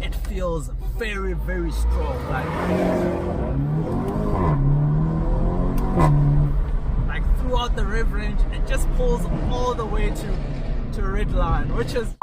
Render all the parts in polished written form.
it feels very, very strong. Like throughout the rev range, it just pulls all the way to red line, which is.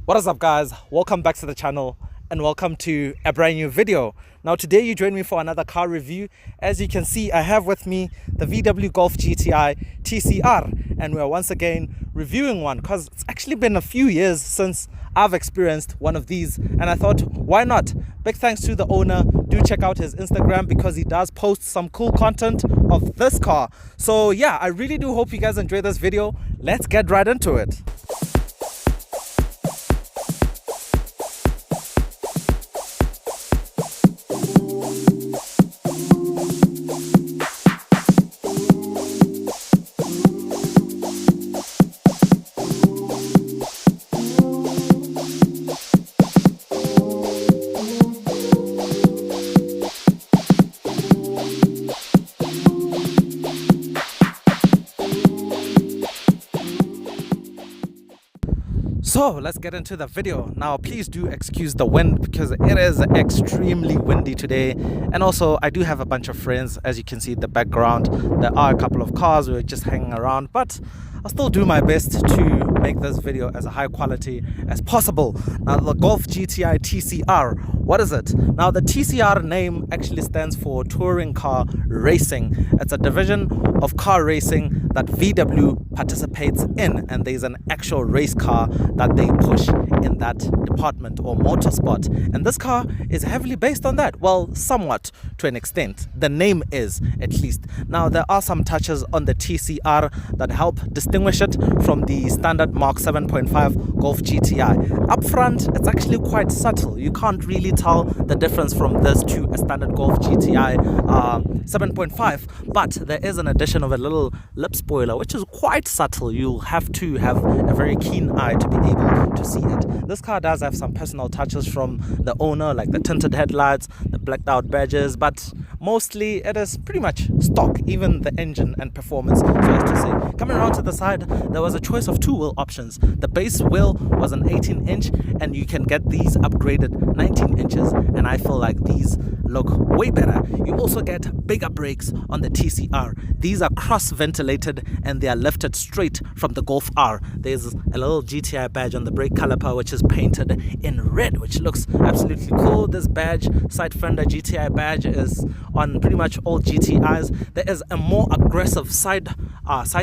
What is up, guys? Welcome back to the channel and welcome to a brand new video. Now today you join me for another car review. As you can see, I have with me the VW Golf GTI TCR, and we're once again reviewing one because it's actually been a few years since I've experienced one of these, and I thought, why not? Big thanks to the owner. Do check out his Instagram because he does post some cool content of this car. So yeah, I really do hope you guys enjoy this video. Let's get right into it. So let's get into the video. Now please do excuse the wind because it is extremely windy today, and also I do have a bunch of friends. As you can see in the background, there are a couple of cars. We're just hanging around, but I'll still do my best to make this video as high quality as possible. Now the Golf GTI TCR, what is it? Now the TCR name actually stands for Touring Car Racing. It's a division of car racing that VW participates in, and there's an actual race car that they push in that department or motorsport, and this car is heavily based on that. Well, somewhat to an extent. The name is, at least. Now there are some touches on the TCR that help distinguish it from the standard Mark 7.5 Golf GTI. Up front, it's actually quite subtle. You can't really tell the difference from this to a standard Golf GTI 7.5, but there is an addition of a little lip spoiler, which is quite subtle. You'll have to have a very keen eye to be able to see it. This car does have some personal touches from the owner, like the tinted headlights, the blacked out badges, but mostly it is pretty much stock, even the engine and performance, so as to say. Coming around to the side, there was a choice of two wheel options. The base wheel was an 18-inch, and you can get these upgraded 19 inches, and I feel like these look way better. You also get bigger brakes on the TCR. These are cross-ventilated and they are lifted straight from the Golf R. There's a little GTI badge on the brake caliper, which is painted in red, which looks absolutely cool. This badge, side fender GTI badge, is on pretty much all GTIs. There is a more aggressive side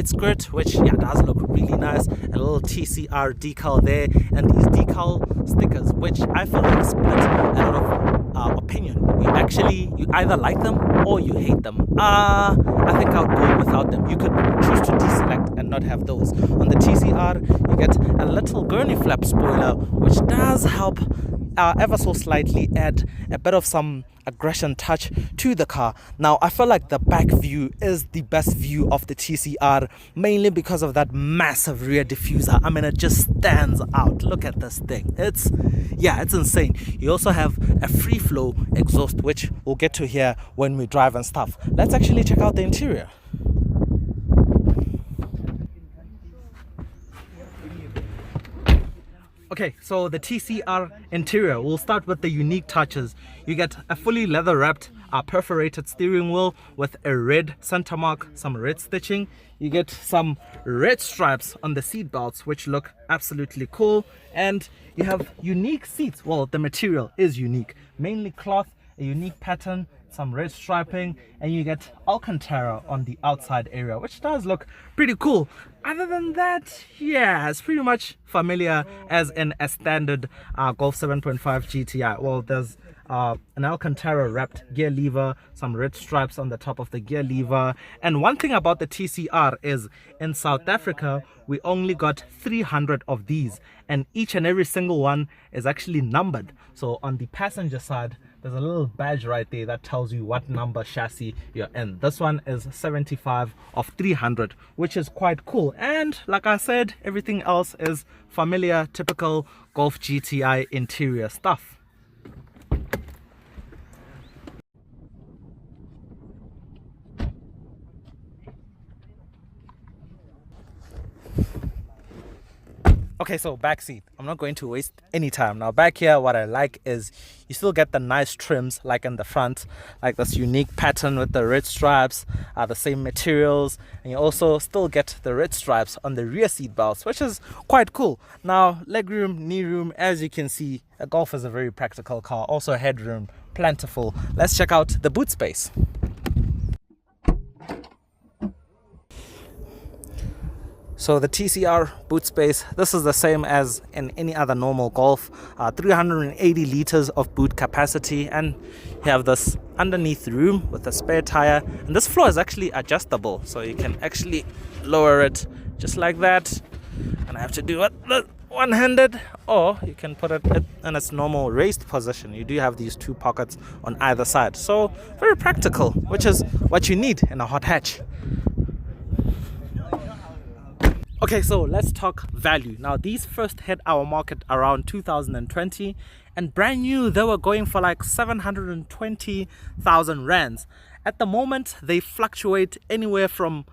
skirt, which does look really nice. A little TCR decal there, and these decal stickers, which I feel like split a lot of opinion. You either like them or you hate them. I think I would go without them. You could choose to deselect and not have those. On the TCR, you get a little gurney flap spoiler, which does help ever so slightly add a bit of some aggression touch to the car. Now I feel like the back view is the best view of the TCR, mainly because of that massive rear diffuser. I mean, it just stands out. Look at this thing. It's insane. You also have a free flow exhaust, which we'll get to here when we drive and stuff. Let's actually check out the interior. Okay, so the TCR interior, we'll start with the unique touches. You get a fully leather wrapped perforated steering wheel with a red center mark, some red stitching. You get some red stripes on the seat belts, which look absolutely cool. And you have unique seats. Well, the material is unique, mainly cloth, a unique pattern, some red striping, and you get Alcantara on the outside area, which does look pretty cool. Other than that, it's pretty much familiar as in a standard Golf 7.5 GTI. Well, there's an Alcantara wrapped gear lever, some red stripes on the top of the gear lever. And one thing about the TCR is in South Africa, we only got 300 of these, and each and every single one is actually numbered. So on the passenger side, there's a little badge right there that tells you what number chassis you're in. This one is 75 of 300, which is quite cool. And like I said, everything else is familiar, typical Golf GTI interior stuff. Okay, so back seat. I'm not going to waste any time. Now back here, what I like is you still get the nice trims like in the front, like this unique pattern with the red stripes, the same materials, and you also still get the red stripes on the rear seat belts, which is quite cool. Now legroom, knee room, as you can see, a Golf is a very practical car. Also headroom, plentiful. Let's check out the boot space. So the TCR boot space, this is the same as in any other normal Golf, 380 liters of boot capacity, and you have this underneath room with a spare tire, and this floor is actually adjustable, so you can actually lower it just like that, and I have to do it one-handed, or you can put it in its normal raised position. You do have these two pockets on either side, so very practical, which is what you need in a hot hatch. Okay, so let's talk value. Now, these first hit our market around 2020, and brand new, they were going for like 720,000 rands. At the moment, they fluctuate anywhere from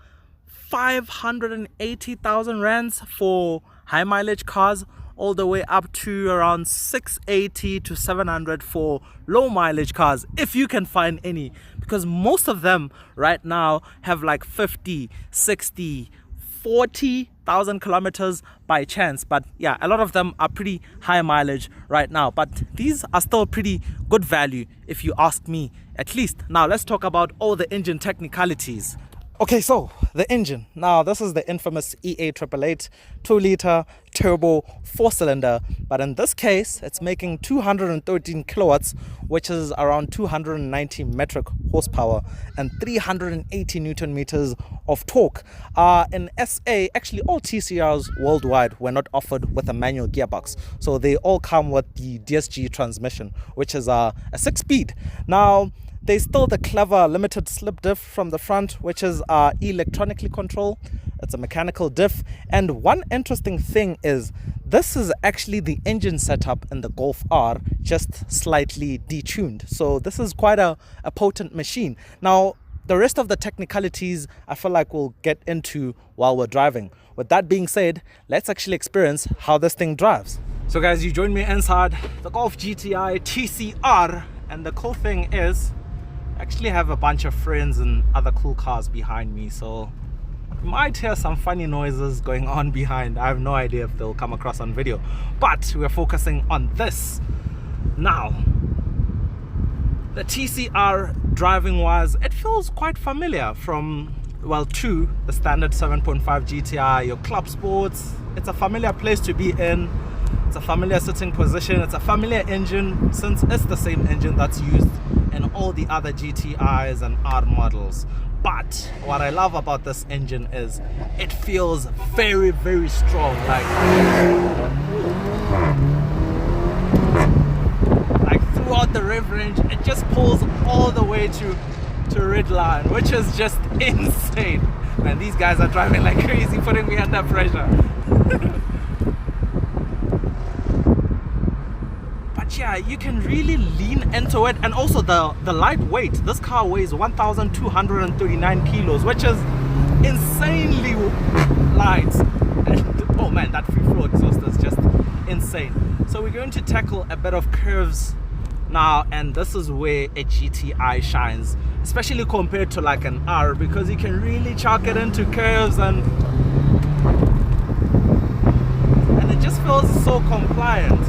580,000 rands for high mileage cars, all the way up to around 680 to 700 for low mileage cars, if you can find any, because most of them right now have like 50, 60, 40,000 kilometers by chance. But yeah, a lot of them are pretty high mileage right now, but these are still pretty good value if you ask me, at least. Now let's talk about all the engine technicalities. Okay, so the engine. Now this is the infamous EA888 2-liter turbo 4-cylinder, but in this case it's making 213 kilowatts, which is around 290 metric horsepower and 380 newton meters of torque. In SA, actually all TCRs worldwide were not offered with a manual gearbox, so they all come with the DSG transmission, which is a 6-speed. Now there's still the clever limited slip diff from the front, which is electronically controlled. It's a mechanical diff. And one interesting thing is this is actually the engine setup in the Golf R, just slightly detuned. So this is quite a potent machine. Now, the rest of the technicalities I feel like we'll get into while we're driving. With that being said, let's actually experience how this thing drives. So guys, you joined me inside the Golf GTI TCR, and the cool thing is I actually have a bunch of friends and other cool cars behind me, so you might hear some funny noises going on behind. I have no idea if they'll come across on video, but we're focusing on this. Now, the TCR driving wise, it feels quite familiar from, well, to the standard 7.5 GTI, your club sports. It's a familiar place to be in. It's a familiar sitting position. It's a familiar engine, since it's the same engine that's used in all the other GTIs and R models. But what I love about this engine is it feels very, very strong. Like throughout the rev range, it just pulls all the way to red line, which is just insane. Man, these guys are driving like crazy, putting me under pressure. Yeah, you can really lean into it, and also the lightweight. This car weighs 1,239 kilos, which is insanely light. And oh man, that free flow exhaust is just insane. So we're going to tackle a bit of curves now, and this is where a GTI shines, especially compared to like an R, because you can really chalk it into curves, and it just feels so compliant.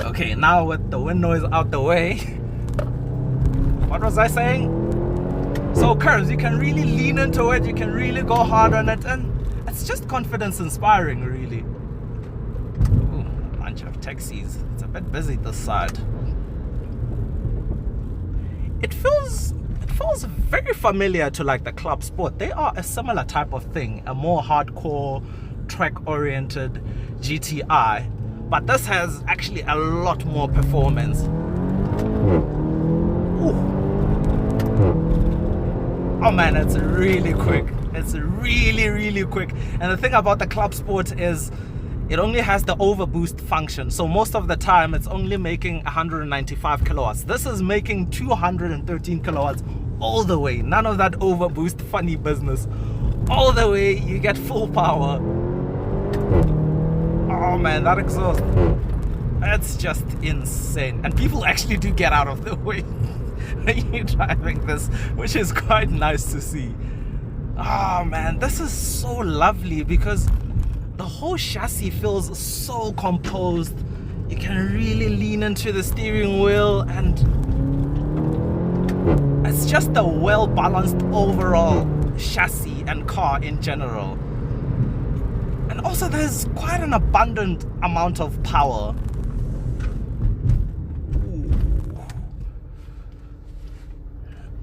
Okay, now with the wind noise out the way, what was I saying? So curves, you can really lean into it, you can really go hard on it, and it's just confidence inspiring, really. Ooh, a bunch of taxis. It's a bit busy this side. It feels very familiar to like the Club Sport. They are a similar type of thing, a more hardcore, track-oriented GTI. But this has actually a lot more performance. Ooh. Oh man, it's really quick. It's really, really quick. And the thing about the Club Sport is it only has the overboost function. So most of the time it's only making 195 kilowatts. This is making 213 kilowatts all the way. None of that overboost funny business. All the way, you get full power. Oh man, that exhaust, it's just insane. And people actually do get out of the way when you're driving this, which is quite nice to see. Oh man, this is so lovely because the whole chassis feels so composed. You can really lean into the steering wheel, and it's just a well-balanced overall chassis and car in general. And also there's quite an abundant amount of power.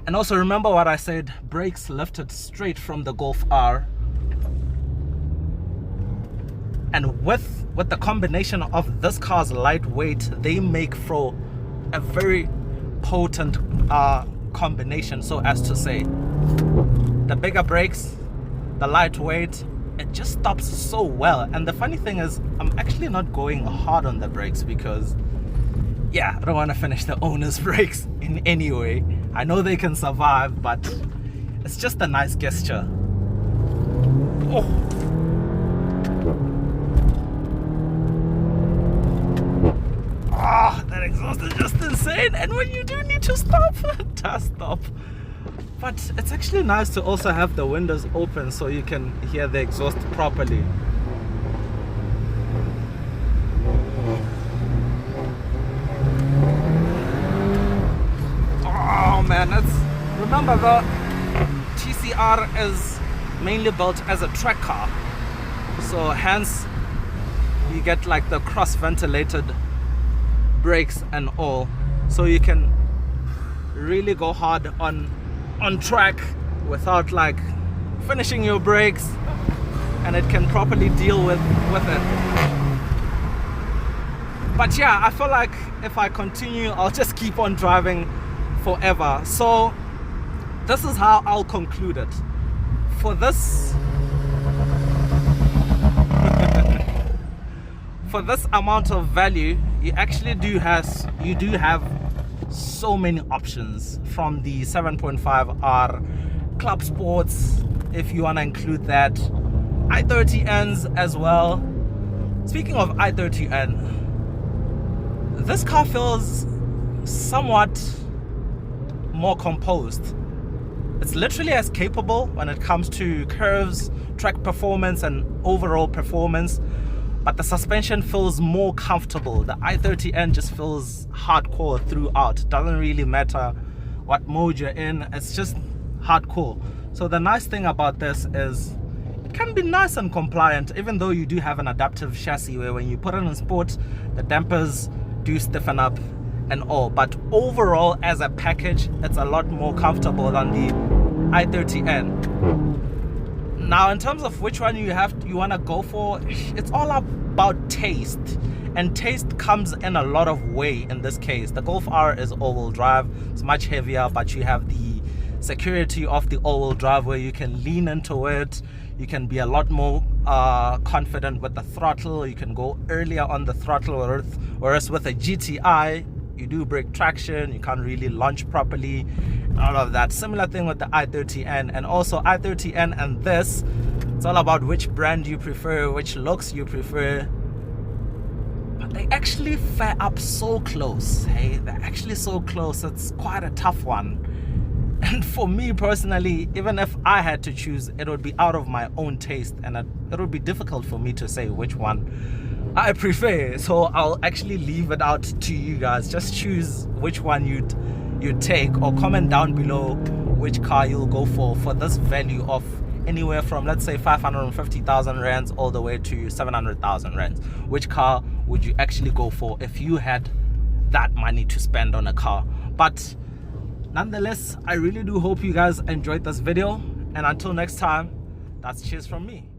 And also remember what I said, brakes lifted straight from the Golf R. And with the combination of this car's lightweight, they make for a very potent combination, so as to say. The bigger brakes, the lightweight, it just stops so well. And the funny thing is, I'm actually not going hard on the brakes because, yeah, I don't want to finish the owner's brakes in any way. I know they can survive, but it's just a nice gesture. Oh. Ah, that exhaust is just insane. And when you do need to stop, it does stop. But it's actually nice to also have the windows open so you can hear the exhaust properly. Oh man, remember the TCR is mainly built as a track car, so hence you get like the cross ventilated brakes and all, so you can really go hard on track without like finishing your brakes, and it can properly deal with it. But yeah, I feel like if I continue, I'll just keep on driving forever. So this is how I'll conclude it. For this for this amount of value, you actually do have so many options, from the 7.5R Club Sports, if you want to include that, i30Ns as well. Speaking of i30N, this car feels somewhat more composed. It's literally as capable when it comes to curves, track performance, and overall performance, but the suspension feels more comfortable. The i30N just feels hardcore throughout. It doesn't really matter what mode you're in, it's just hardcore. So the nice thing about this is it can be nice and compliant, even though you do have an adaptive chassis where when you put it in sport, the dampers do stiffen up and all. But overall, as a package, it's a lot more comfortable than the i30N. Now, in terms of which one you want to go for, it's all about taste, and taste comes in a lot of way. In this case, the Golf R is all-wheel drive. It's much heavier, but you have the security of the all-wheel drive where you can lean into it. You can be a lot more confident with the throttle. You can go earlier on the throttle, whereas with a GTI, you do brake traction, you can't really launch properly, all of that. Similar thing with the i30N. And also i30N and this, it's all about which brand you prefer, which looks you prefer. But they actually fare up so close. Hey, they're actually so close. It's quite a tough one. And for me personally, even if I had to choose, it would be out of my own taste, and it would be difficult for me to say which one I prefer. So I'll actually leave it out to you guys. Just choose which one you'd take, or comment down below which car you'll go for this value of anywhere from, let's say, 550,000 rands all the way to 700,000 rands. Which car would you actually go for if you had that money to spend on a car? But nonetheless, I really do hope you guys enjoyed this video, and until next time, that's cheers from me.